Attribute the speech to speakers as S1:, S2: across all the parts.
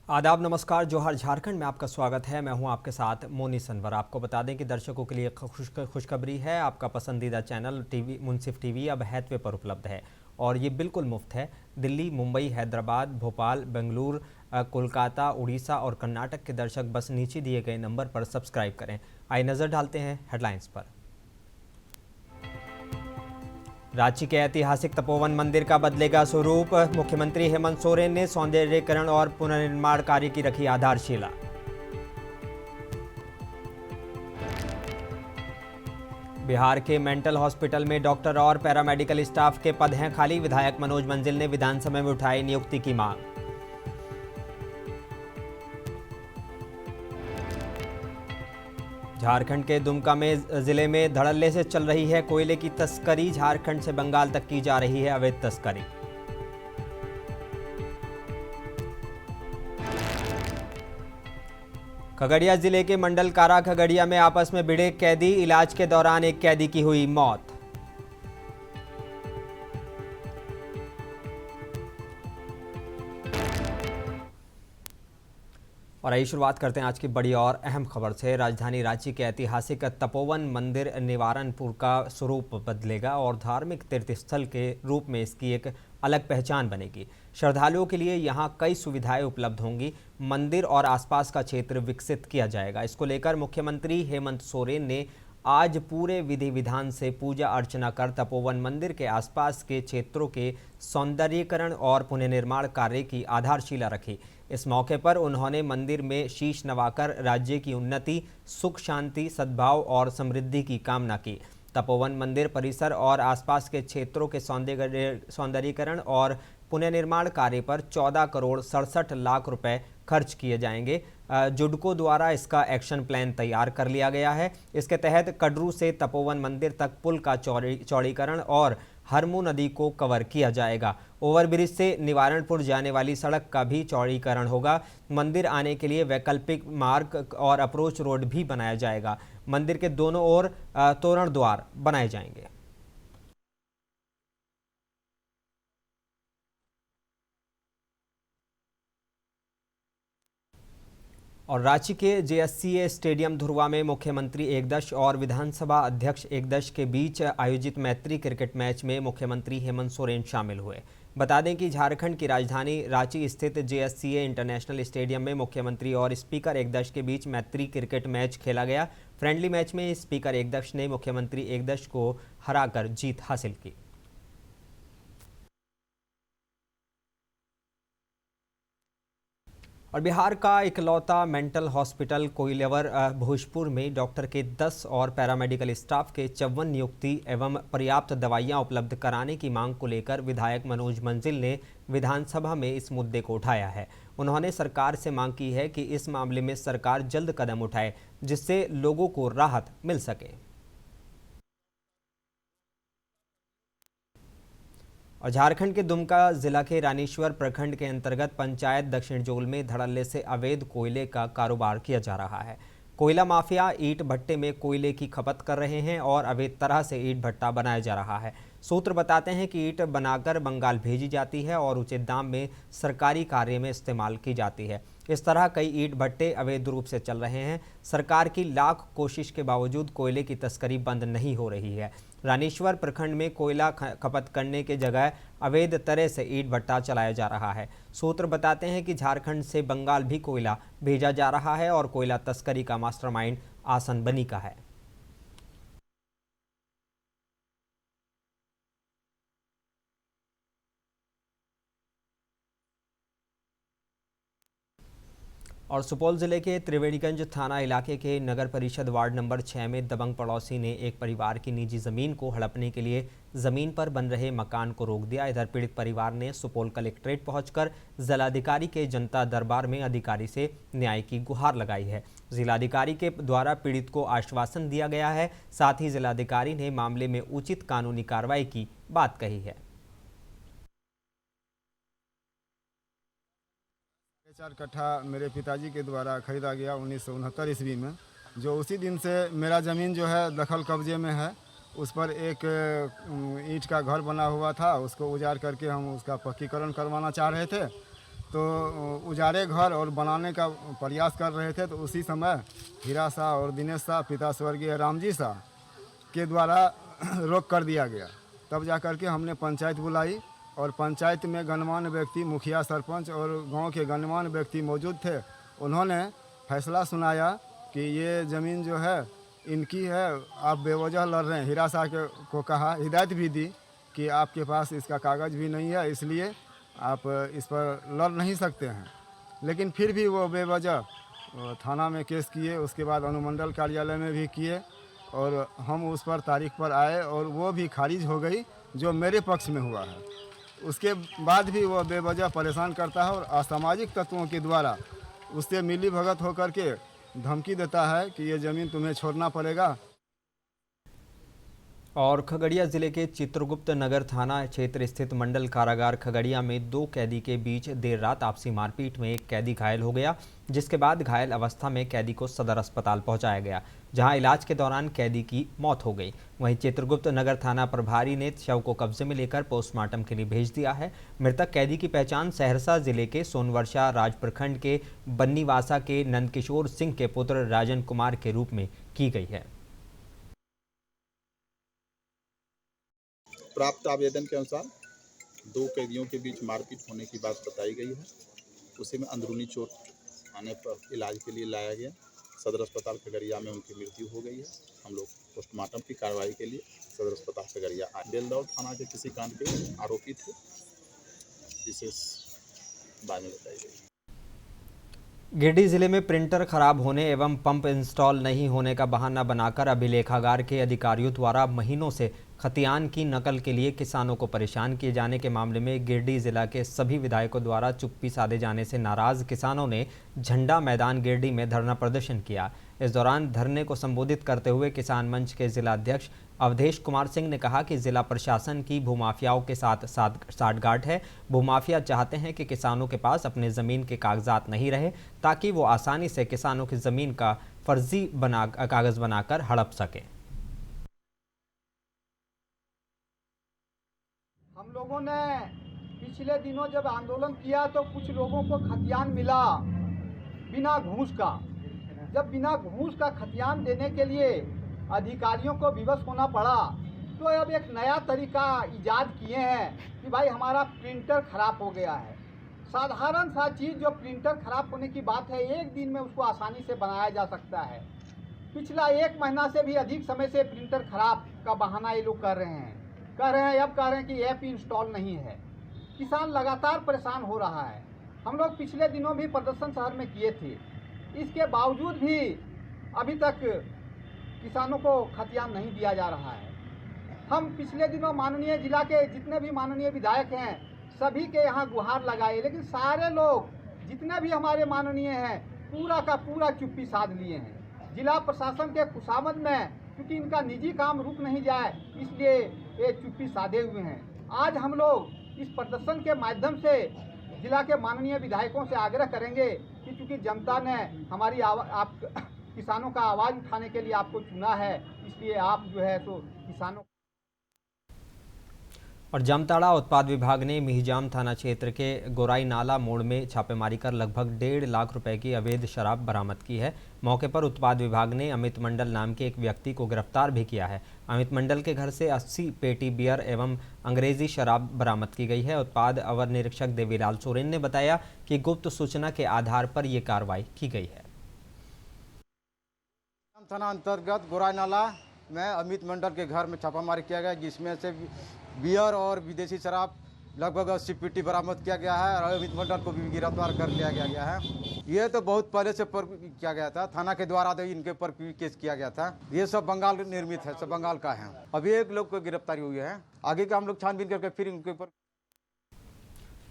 S1: आदाब, नमस्कार, जोहार। झारखंड में आपका स्वागत है। मैं हूं आपके साथ मोनी सनवर। आपको बता दें कि दर्शकों के लिए खुशखबरी है। आपका पसंदीदा चैनल टीवी मुंसिफ टीवी अब हैथवे पर उपलब्ध है और ये बिल्कुल मुफ्त है। दिल्ली, मुंबई, हैदराबाद, भोपाल, बेंगलुरु, कोलकाता, उड़ीसा और कर्नाटक के दर्शक बस नीचे दिए गए नंबर पर सब्सक्राइब करें। आइए नज़र डालते हैं हेडलाइंस पर। रांची के ऐतिहासिक तपोवन मंदिर का बदलेगा स्वरूप। मुख्यमंत्री हेमंत सोरेन ने सौंदर्यीकरण और पुनर्निर्माण कार्य की रखी आधारशिला। बिहार के मेंटल हॉस्पिटल में डॉक्टर और पैरामेडिकल स्टाफ के पद हैं खाली। विधायक मनोज मंजिल ने विधानसभा में उठाई नियुक्ति की मांग। झारखंड के दुमका में जिले में धड़ल्ले से चल रही है कोयले की तस्करी। झारखंड से बंगाल तक की जा रही है अवैध तस्करी। खगड़िया जिले के मंडल कारा खगड़िया में आपस में भिड़े कैदी। इलाज के दौरान एक कैदी की हुई मौत। और आइए शुरुआत करते हैं आज की बड़ी और अहम खबर से। राजधानी रांची के ऐतिहासिक तपोवन मंदिर निवारनपुर का स्वरूप बदलेगा और धार्मिक तीर्थस्थल के रूप में इसकी एक अलग पहचान बनेगी। श्रद्धालुओं के लिए यहां कई सुविधाएं उपलब्ध होंगी। मंदिर और आसपास का क्षेत्र विकसित किया जाएगा। इसको लेकर मुख्यमंत्री हेमंत सोरेन ने आज पूरे विधि विधान से पूजा अर्चना कर तपोवन मंदिर के आसपास के क्षेत्रों के सौंदर्यीकरण और पुनर्निर्माण कार्य की आधारशिला रखी। इस मौके पर उन्होंने मंदिर में शीश नवाकर राज्य की उन्नति, सुख, शांति, सद्भाव और समृद्धि की कामना की। तपोवन मंदिर परिसर और आसपास के क्षेत्रों के सौंदर्यीकरण और पुनर्निर्माण कार्य पर 14 करोड़ 67 लाख रुपए खर्च किए जाएंगे। जुडको द्वारा इसका एक्शन प्लान तैयार कर लिया गया है। इसके तहत कडरू से तपोवन मंदिर तक पुल का चौड़ीकरण और हरमू नदी को कवर किया जाएगा। ओवरब्रिज से निवारणपुर जाने वाली सड़क का भी चौड़ीकरण होगा। मंदिर आने के लिए वैकल्पिक मार्ग और अप्रोच रोड भी बनाया जाएगा। मंदिर के दोनों ओर तोरण द्वार बनाए जाएंगे। और रांची के जेएससीए स्टेडियम धुरवा में मुख्यमंत्री एकदश और विधानसभा अध्यक्ष एकदश के बीच आयोजित मैत्री क्रिकेट मैच में मुख्यमंत्री हेमंत सोरेन शामिल हुए। बता दें कि झारखंड की राजधानी रांची स्थित जेएससीए इंटरनेशनल स्टेडियम में मुख्यमंत्री और स्पीकर एकदश के बीच मैत्री क्रिकेट मैच खेला गया। फ्रेंडली मैच में स्पीकर एकदश ने मुख्यमंत्री एकदश को हराकर जीत हासिल की। और बिहार का इकलौता मेंटल हॉस्पिटल कोइलवर भोजपुर में डॉक्टर के 10 और पैरामेडिकल स्टाफ के 54 नियुक्ति एवं पर्याप्त दवाइयां उपलब्ध कराने की मांग को लेकर विधायक मनोज मंजिल ने विधानसभा में इस मुद्दे को उठाया है। उन्होंने सरकार से मांग की है कि इस मामले में सरकार जल्द कदम उठाए जिससे लोगों को राहत मिल सके। और झारखंड के दुमका जिला के रानीश्वर प्रखंड के अंतर्गत पंचायत दक्षिण जोल में धड़ल्ले से अवैध कोयले का कारोबार किया जा रहा है। कोयला माफिया ईंट भट्टे में कोयले की खपत कर रहे हैं और अवैध तरह से ईंट भट्टा बनाया जा रहा है। सूत्र बताते हैं कि ईंट बनाकर बंगाल भेजी जाती है और उचित दाम में सरकारी कार्य में इस्तेमाल की जाती है। इस तरह कई ईंट भट्टे अवैध रूप से चल रहे हैं। सरकार की लाख कोशिश के बावजूद कोयले की तस्करी बंद नहीं हो रही है। रानीश्वर प्रखंड में कोयला खपत करने के जगह अवैध तरह से ईंट भट्टा चलाया जा रहा है। सूत्र बताते हैं कि झारखंड से बंगाल भी कोयला भेजा जा रहा है और कोयला तस्करी का मास्टरमाइंड आसन बनी का है। और सुपौल जिले के त्रिवेणीगंज थाना इलाके के नगर परिषद वार्ड नंबर 6 में दबंग पड़ोसी ने एक परिवार की निजी जमीन को हड़पने के लिए जमीन पर बन रहे मकान को रोक दिया। इधर पीड़ित परिवार ने सुपौल कलेक्ट्रेट पहुंचकर जिलाधिकारी के जनता दरबार में अधिकारी से न्याय की गुहार लगाई है। जिलाधिकारी के द्वारा पीड़ित को आश्वासन दिया गया है। साथ ही जिलाधिकारी ने मामले में उचित कानूनी कार्रवाई की बात कही है।
S2: 4 कट्ठा मेरे पिताजी के द्वारा खरीदा गया 1969 ईस्वी में, जो उसी दिन से मेरा ज़मीन जो है दखल कब्जे में है। उस पर एक ईंट का घर बना हुआ था, उसको उजाड़ करके हम उसका पक्कीकरण करवाना चाह रहे थे। तो उजाड़े घर और बनाने का प्रयास कर रहे थे। तो उसी समय हीरा शाह और दिनेश शाह पिता स्वर्गीय रामजी शाह के द्वारा रोक कर दिया गया। तब जा कर के हमने पंचायत बुलाई और पंचायत में गणमान्य व्यक्ति, मुखिया, सरपंच और गांव के गणमान्य व्यक्ति मौजूद थे। उन्होंने फैसला सुनाया कि ये ज़मीन जो है इनकी है, आप बेवजह लड़ रहे हैं। हीरा शाह को कहा, हिदायत भी दी कि आपके पास इसका कागज़ भी नहीं है, इसलिए आप इस पर लड़ नहीं सकते हैं। लेकिन फिर भी वो बेवजह थाना में केस किए, उसके बाद अनुमंडल कार्यालय में भी किए और हम उस पर तारीख पर आए और वो भी खारिज हो गई जो मेरे पक्ष में हुआ है। उसके बाद भी वो बेवजह परेशान करता है और असामाजिक तत्वों के द्वारा उससे मिली भगत होकर के धमकी देता है कि ये ज़मीन तुम्हें छोड़ना पड़ेगा।
S1: और खगड़िया जिले के चित्रगुप्त नगर थाना क्षेत्र स्थित मंडल कारागार खगड़िया में 2 कैदी के बीच देर रात आपसी मारपीट में एक कैदी घायल हो गया, जिसके बाद घायल अवस्था में कैदी को सदर अस्पताल पहुंचाया गया, जहां इलाज के दौरान कैदी की मौत हो गई। वहीं चित्रगुप्त नगर थाना प्रभारी ने शव को कब्जे में लेकर पोस्टमार्टम के लिए भेज दिया है। मृतक कैदी की पहचान सहरसा जिले के सोनवर्षा राज प्रखंड के बन्नीवासा के नंदकिशोर सिंह के पुत्र राजन कुमार के रूप में की गई है।
S3: प्राप्त आवेदन के अनुसार 2 कैदियों के बीच मारपीट होने की बात बताई गई है। उसी में अंदरूनी चोट आने पर इलाज के लिए लाया गया। सदर अस्पताल खगड़िया में उनकी मृत्यु हो गई है। हम लोग पोस्टमार्टम की कार्रवाई के लिए सदर अस्पताल खगड़िया आए। बेलदौर थाना के किसी कांड के आरोपी थे, विशेष बाद में बताई गई।
S1: गिरिडीह जिले में प्रिंटर खराब होने एवं पंप इंस्टॉल नहीं होने का बहाना बनाकर अभिलेखागार के अधिकारियों द्वारा महीनों से खतियान की नकल के लिए किसानों को परेशान किए जाने के मामले में गिरिडीह जिला के सभी विधायकों द्वारा चुप्पी साधे जाने से नाराज किसानों ने झंडा मैदान गिरिडीह में धरना प्रदर्शन किया। इस दौरान धरने को संबोधित करते हुए किसान मंच के जिलाध्यक्ष अवधेश कुमार सिंह ने कहा कि जिला प्रशासन की भूमाफियाओं के साथ साठगांठ है। भूमाफिया चाहते हैं कि किसानों के पास अपने ज़मीन के कागजात नहीं रहे, ताकि वो आसानी से किसानों की ज़मीन का फर्जी कागज़ बनाकर हड़प सके।
S4: हम लोगों ने पिछले दिनों जब आंदोलन किया तो कुछ लोगों को खतियान मिला बिना घूस का। जब बिना घूस का खतियान देने के लिए अधिकारियों को विवश होना पड़ा, तो अब एक नया तरीका इजाद किए हैं कि भाई हमारा प्रिंटर खराब हो गया है। साधारण सा चीज़ जो प्रिंटर खराब होने की बात है, एक दिन में उसको आसानी से बनाया जा सकता है। पिछला 1 महीना से भी अधिक समय से प्रिंटर खराब का बहाना ये लोग कर रहे हैं। अब कह रहे हैं कि ऐप इंस्टॉल नहीं है। किसान लगातार परेशान हो रहा है। हम लोग पिछले दिनों भी प्रदर्शन शहर में किए थे, इसके बावजूद भी अभी तक किसानों को खतियान नहीं दिया जा रहा है। हम पिछले दिनों माननीय जिला के जितने भी माननीय विधायक हैं सभी के यहाँ गुहार लगाए, लेकिन सारे लोग जितने भी हमारे माननीय हैं पूरा का पूरा चुप्पी साध लिए हैं। जिला प्रशासन के खुशामद में क्योंकि इनका निजी काम रुक नहीं जाए, इसलिए ये चुप्पी साधे हुए हैं। आज हम लोग इस प्रदर्शन के माध्यम से जिला के माननीय विधायकों से आग्रह करेंगे कि चूँकि जनता ने हमारी आप किसानों का आवाज़ उठाने के लिए आपको चुना है, इसलिए आप जो है तो किसानों।
S1: और जामताड़ा उत्पाद विभाग ने मिहिजाम थाना क्षेत्र के गोराई नाला मोड़ में छापेमारी कर लगभग 1.5 लाख रुपए की अवैध शराब बरामद की है। मौके पर उत्पाद विभाग ने अमित मंडल नाम के एक व्यक्ति को गिरफ्तार भी किया है। अमित मंडल के घर से 80 पेटी बियर एवं अंग्रेजी शराब बरामद की गई है। उत्पाद अवर निरीक्षक देवीलाल सोरेन ने बताया कि गुप्त सूचना के आधार पर ये कार्रवाई की गई है।
S5: थाना अंतर्गत गोराई नाला में अमित मंडल के घर में छापामारी किया गया, जिसमें से बियर और विदेशी शराब लगभग 80 पेटी बरामद किया गया है और अमित मंडल को भी गिरफ्तार कर लिया गया है। ये तो बहुत पहले से किया गया था, थाना के द्वारा इनके ऊपर भी केस किया गया था। ये सब बंगाल निर्मित है, सब बंगाल का है। अभी एक लोग को गिरफ्तारी हुई है, आगे का हम लोग छानबीन करके फिर इनके ऊपर।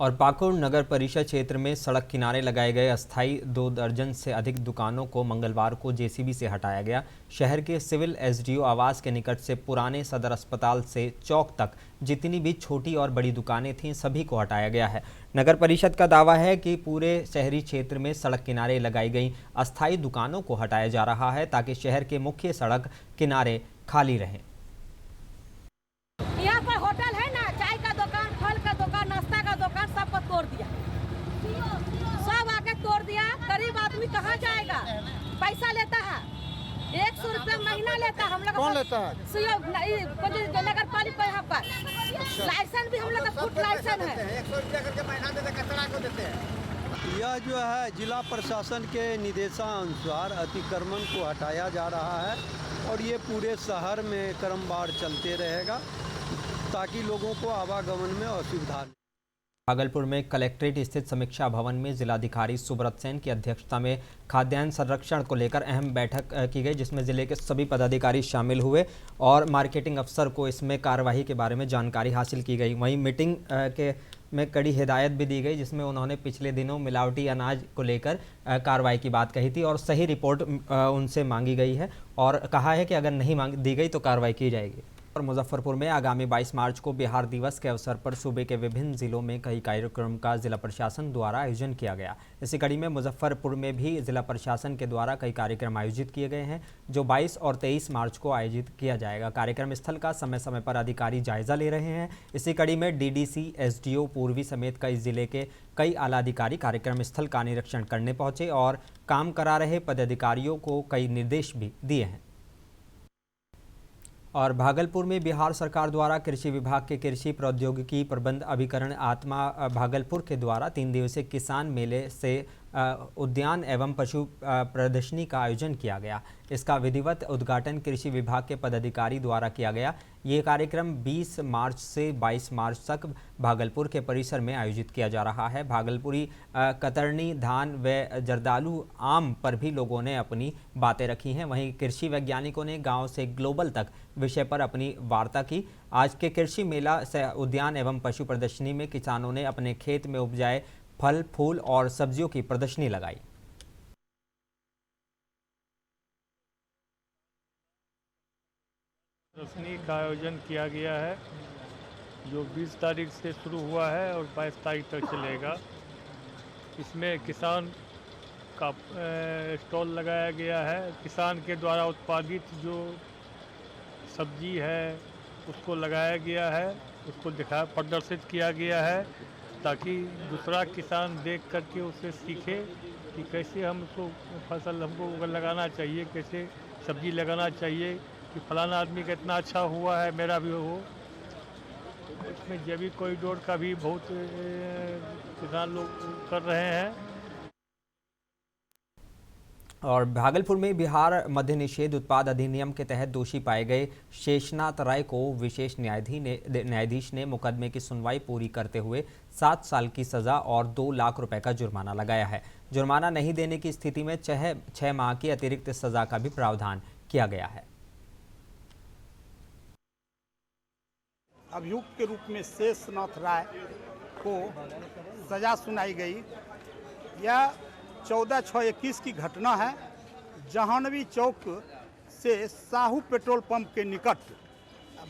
S1: और पाकुड़ नगर परिषद क्षेत्र में सड़क किनारे लगाए गए अस्थायी 2 दर्जन से अधिक दुकानों को मंगलवार को जेसीबी से हटाया गया। शहर के सिविल एसडीओ आवास के निकट से पुराने सदर अस्पताल से चौक तक जितनी भी छोटी और बड़ी दुकानें थीं सभी को हटाया गया है। नगर परिषद का दावा है कि पूरे शहरी क्षेत्र में सड़क किनारे लगाई गई अस्थायी दुकानों को हटाया जा रहा है ताकि शहर के मुख्य सड़क किनारे खाली रहें।
S6: यहाँ पर होटल है ना, चाय का दुकान, फल का दुकान, नाश्ता का दुकान, सब को तोड़ दिया। ना लेता हम लोग।
S2: कौन लेता है?
S6: नगर पालिका यहाँ पर लाइसेंस भी हम लोग का फुट लाइसेंस है।
S4: 100 रुपया करके महीना देते, कचरा को देते हैं।
S7: यह जो है जिला प्रशासन के निर्देशानुसार अतिक्रमण को हटाया जा रहा है और ये पूरे शहर में क्रमवार चलते रहेगा ताकि लोगों को आवागमन में असुविधा।
S1: भागलपुर में कलेक्ट्रेट स्थित समीक्षा भवन में जिलाधिकारी सुब्रत सेन की अध्यक्षता में खाद्यान्न संरक्षण को लेकर अहम बैठक की गई, जिसमें जिले के सभी पदाधिकारी शामिल हुए और मार्केटिंग अफसर को इसमें कार्यवाही के बारे में जानकारी हासिल की गई। वहीं मीटिंग में कड़ी हिदायत भी दी गई, जिसमें उन्होंने पिछले दिनों मिलावटी अनाज को लेकर कार्रवाई की बात कही थी और सही रिपोर्ट उनसे मांगी गई है और कहा है कि अगर नहीं दी गई तो कार्रवाई की जाएगी। और मुजफ्फरपुर में आगामी 22 मार्च को बिहार दिवस के अवसर पर सूबे के विभिन्न जिलों में कई कार्यक्रम का जिला प्रशासन द्वारा आयोजन किया गया। इसी कड़ी में मुजफ्फरपुर में भी जिला प्रशासन के द्वारा कई कार्यक्रम आयोजित किए गए हैं, जो 22 और 23 मार्च को आयोजित किया जाएगा। कार्यक्रम स्थल का समय समय पर अधिकारी जायजा ले रहे हैं। इसी कड़ी में डीडीसी, एसडीओ पूर्वी समेत कई जिले के कई आला अधिकारी कार्यक्रम स्थल का निरीक्षण करने पहुंचे और काम करा रहे पदाधिकारियों को कई निर्देश भी दिए हैं। और भागलपुर में बिहार सरकार द्वारा कृषि विभाग के कृषि प्रौद्योगिकी प्रबंध अभिकरण आत्मा भागलपुर के द्वारा 3 दिवसीय किसान मेले से उद्यान एवं पशु प्रदर्शनी का आयोजन किया गया। इसका विधिवत उद्घाटन कृषि विभाग के पदाधिकारी द्वारा किया गया। ये कार्यक्रम 20 मार्च से 22 मार्च तक भागलपुर के परिसर में आयोजित किया जा रहा है। भागलपुरी कतरनी, धान व जर्दालू आम पर भी लोगों ने अपनी बातें रखी हैं। वहीं कृषि वैज्ञानिकों ने गांव से ग्लोबल तक विषय पर अपनी वार्ता की। आज के कृषि मेला से उद्यान एवं पशु प्रदर्शनी में किसानों ने अपने खेत में उपजाए फल, फूल और सब्जियों की प्रदर्शनी लगाई।
S8: प्रदर्शनी का आयोजन किया गया है, जो 20 तारीख से शुरू हुआ है और 22 तारीख तक चलेगा। इसमें किसान का स्टॉल लगाया गया है। किसान के द्वारा उत्पादित जो सब्जी है उसको लगाया गया है, उसको प्रदर्शित किया गया है ताकि दूसरा किसान देख करके उसे सीखे कि कैसे हमको फसल हमको लगाना चाहिए, कैसे सब्जी लगाना चाहिए, कि फलाना आदमी का इतना अच्छा हुआ है, मेरा भी हो। इसमें जैविक कॉरिडोर का भी बहुत किसान लोग कर रहे हैं।
S1: और भागलपुर में बिहार मद्य निषेध उत्पाद अधिनियम के तहत दोषी पाए गए शेषनाथ राय को विशेष न्यायाधीश ने मुकदमे की सुनवाई पूरी करते हुए 7 साल की सजा और 2 लाख रुपए का जुर्माना लगाया है। जुर्माना नहीं देने की स्थिति में 6 माह की अतिरिक्त सजा का भी प्रावधान किया गया है।
S9: अभियुक्त के रूप में शेषनाथ राय को सजा सुनाई गई। यह 14/6/21 की घटना है। जहानवी चौक से साहू पेट्रोल पंप के निकट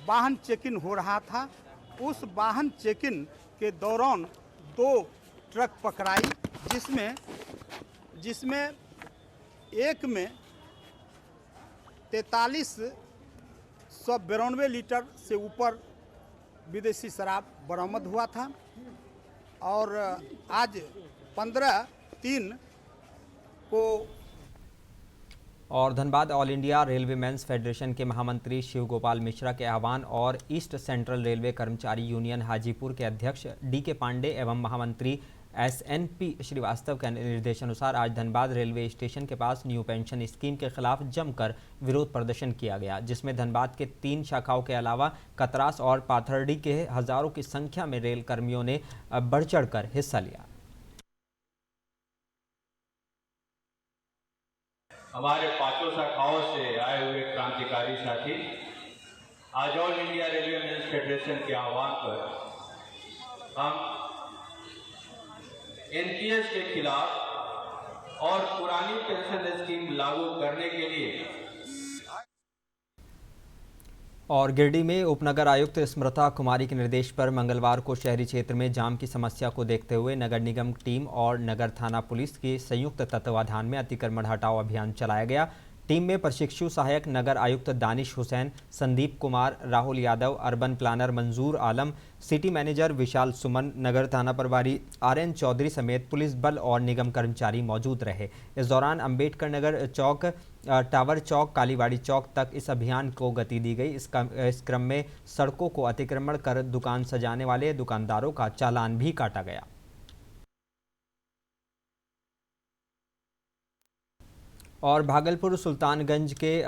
S9: वाहन चेकिंग हो रहा था। उस वाहन चेकिंग के दौरान 2 ट्रक पकड़ाई, जिसमें एक में 4392 लीटर से ऊपर विदेशी शराब बरामद हुआ था। और आज 15/3 को
S1: और Dhanbad All India Railway Men's Federation के महामंत्री शिव गोपाल मिश्रा के आह्वान और ईस्ट सेंट्रल रेलवे कर्मचारी यूनियन हाजीपुर के अध्यक्ष DK पांडे एवं महामंत्री SNP श्रीवास्तव के निर्देशानुसार आज धनबाद रेलवे स्टेशन के पास न्यू पेंशन स्कीम के खिलाफ जमकर विरोध प्रदर्शन किया गया, जिसमें धनबाद के 3 शाखाओं के अलावा कतरास और पाथरडी के हजारों की संख्या में रेल कर्मियों ने बढ़ चढ़कर हिस्सा लिया।
S10: हमारे 5 शाखाओं से आए हुए क्रांतिकारी साथी आज All India Railway Men's Federation के आह्वान पर हम NPS के खिलाफ और पुरानी पेंशन स्कीम लागू करने के लिए।
S1: और गिरिडीह में उपनगर आयुक्त स्मृता कुमारी के निर्देश पर मंगलवार को शहरी क्षेत्र में जाम की समस्या को देखते हुए नगर निगम टीम और नगर थाना पुलिस के संयुक्त तत्वाधान में अतिक्रमण हटाओ अभियान चलाया गया। टीम में प्रशिक्षु सहायक नगर आयुक्त दानिश हुसैन, संदीप कुमार, राहुल यादव, अर्बन प्लानर मंजूर आलम, सिटी मैनेजर विशाल सुमन, नगर थाना प्रभारी RN चौधरी समेत पुलिस बल और निगम कर्मचारी मौजूद रहे। इस दौरान अंबेडकर नगर चौक टावर चौक कालीबाड़ी चौक तक इस अभियान को गति दी गई। इस क्रम में सड़कों को अतिक्रमण कर दुकान सजाने वाले दुकानदारों का चालान भी काटा गया। और भागलपुर सुल्तानगंज के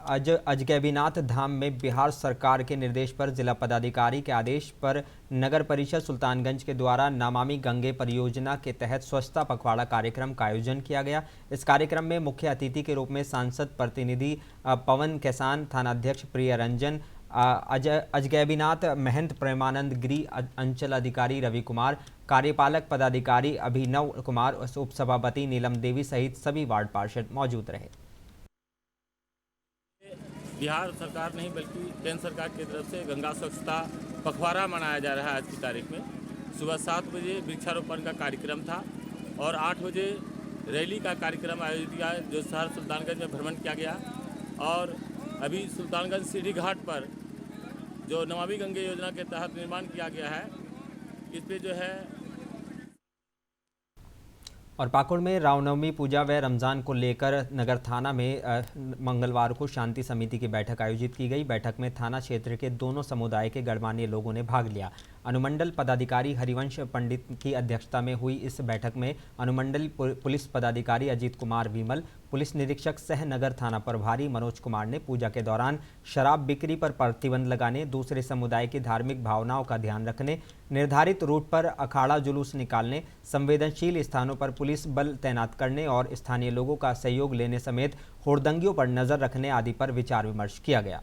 S1: अजगैबीनाथ धाम में बिहार सरकार के निर्देश पर जिला पदाधिकारी के आदेश पर नगर परिषद सुल्तानगंज के द्वारा नमामि गंगे परियोजना के तहत स्वच्छता पखवाड़ा कार्यक्रम का आयोजन किया गया। इस कार्यक्रम में मुख्य अतिथि के रूप में सांसद प्रतिनिधि पवन कैसान, थानाध्यक्ष प्रिय रंजन, अजगैबीनाथ महंत प्रेमानंद गिरी, अंचल अधिकारी रवि कुमार, कार्यपालक पदाधिकारी अभिनव कुमार, उपसभापति नीलम देवी सहित सभी वार्ड पार्षद मौजूद रहे।
S11: बिहार सरकार नहीं बल्कि केंद्र सरकार की तरफ से गंगा स्वच्छता पखवाड़ा मनाया जा रहा है। आज की तारीख में सुबह 7 बजे वृक्षारोपण का कार्यक्रम था और 8 बजे रैली का कार्यक्रम आयोजित किया जो शहर सुल्तानगंज में भ्रमण किया गया। और अभी सुल्तानगंज सीढ़ी घाट पर जो नमामि गंगे योजना के तहत निर्माण किया गया है, इस पे जो है।
S1: और पाकुड़ में रामनवमी पूजा व रमज़ान को लेकर नगर थाना में मंगलवार को शांति समिति की बैठक आयोजित की गई। बैठक में थाना क्षेत्र के दोनों समुदाय के गणमान्य लोगों ने भाग लिया। अनुमंडल पदाधिकारी हरिवंश पंडित की अध्यक्षता में हुई इस बैठक में अनुमंडल पुलिस पदाधिकारी अजीत कुमार विमल, पुलिस निरीक्षक सह नगर थाना प्रभारी मनोज कुमार ने पूजा के दौरान शराब बिक्री पर प्रतिबंध लगाने, दूसरे समुदाय की धार्मिक भावनाओं का ध्यान रखने, निर्धारित रूट पर अखाड़ा जुलूस निकालने, संवेदनशील स्थानों पर पुलिस बल तैनात करने और स्थानीय लोगों का सहयोग लेने समेत हुड़दंगियों पर नजर रखने आदि पर विचार विमर्श किया गया।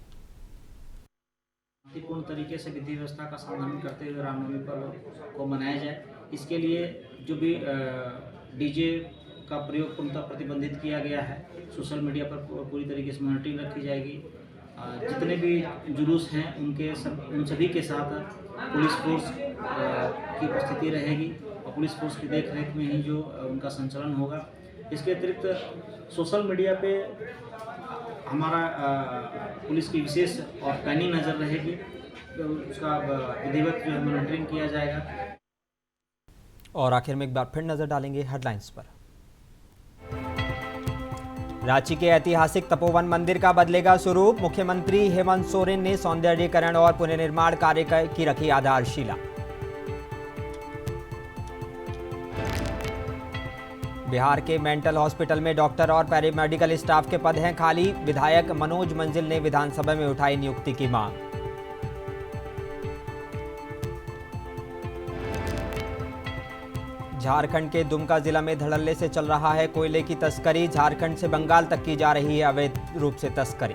S12: शांतिपूर्ण तरीके से विधि व्यवस्था का संचालन करते हुए रामनवमी पर्व को मनाया जाए। इसके लिए जो भी डीजे का प्रयोग पूर्णतः प्रतिबंधित किया गया है। सोशल मीडिया पर पूरी तरीके से मॉनिटरिंग रखी जाएगी। जितने भी जुलूस हैं उन सभी के साथ पुलिस फोर्स की उपस्थिति रहेगी और पुलिस फोर्स की देखरेख में ही जो उनका संचालन होगा। इसके अतिरिक्त सोशल मीडिया पे हमारा पुलिस की विशेष और पैनी नज़र रहेगी, तो उसका विधिवत जो है मॉनिटरिंग किया जाएगा।
S1: और आखिर में एक बार फिर नजर डालेंगे हेडलाइंस पर। रांची के ऐतिहासिक तपोवन मंदिर का बदलेगा स्वरूप, मुख्यमंत्री हेमंत सोरेन ने सौंदर्यीकरण और पुनर्निर्माण कार्य की रखी आधारशिला। बिहार के मेंटल हॉस्पिटल में डॉक्टर और पैरामेडिकल स्टाफ के पद हैं खाली, विधायक मनोज मंजिल ने विधानसभा में उठाई नियुक्ति की मांग। झारखंड के दुमका जिला में धड़ल्ले से चल रहा है कोयले की तस्करी, झारखंड से बंगाल तक की जा रही है अवैध रूप से तस्करी।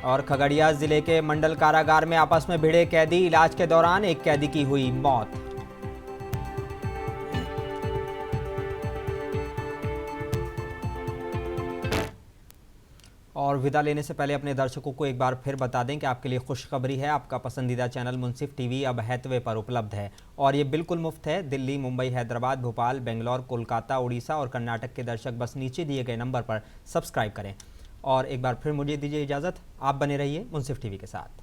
S1: और खगड़िया जिले के मंडल कारागार में आपस में भिड़े कैदी, इलाज के दौरान एक कैदी की हुई मौत। और विदा लेने से पहले अपने दर्शकों को एक बार फिर बता दें कि आपके लिए खुशखबरी है। आपका पसंदीदा चैनल मुंसिफ टीवी अब हैथवे पर उपलब्ध है और ये बिल्कुल मुफ्त है। दिल्ली, मुंबई, हैदराबाद, भोपाल, बेंगलोर, कोलकाता, उड़ीसा और कर्नाटक के दर्शक बस नीचे दिए गए नंबर पर सब्सक्राइब करें। और एक बार फिर मुझे दीजिए इजाज़त, आप बने रहिए मुंसिफ टीवी के साथ।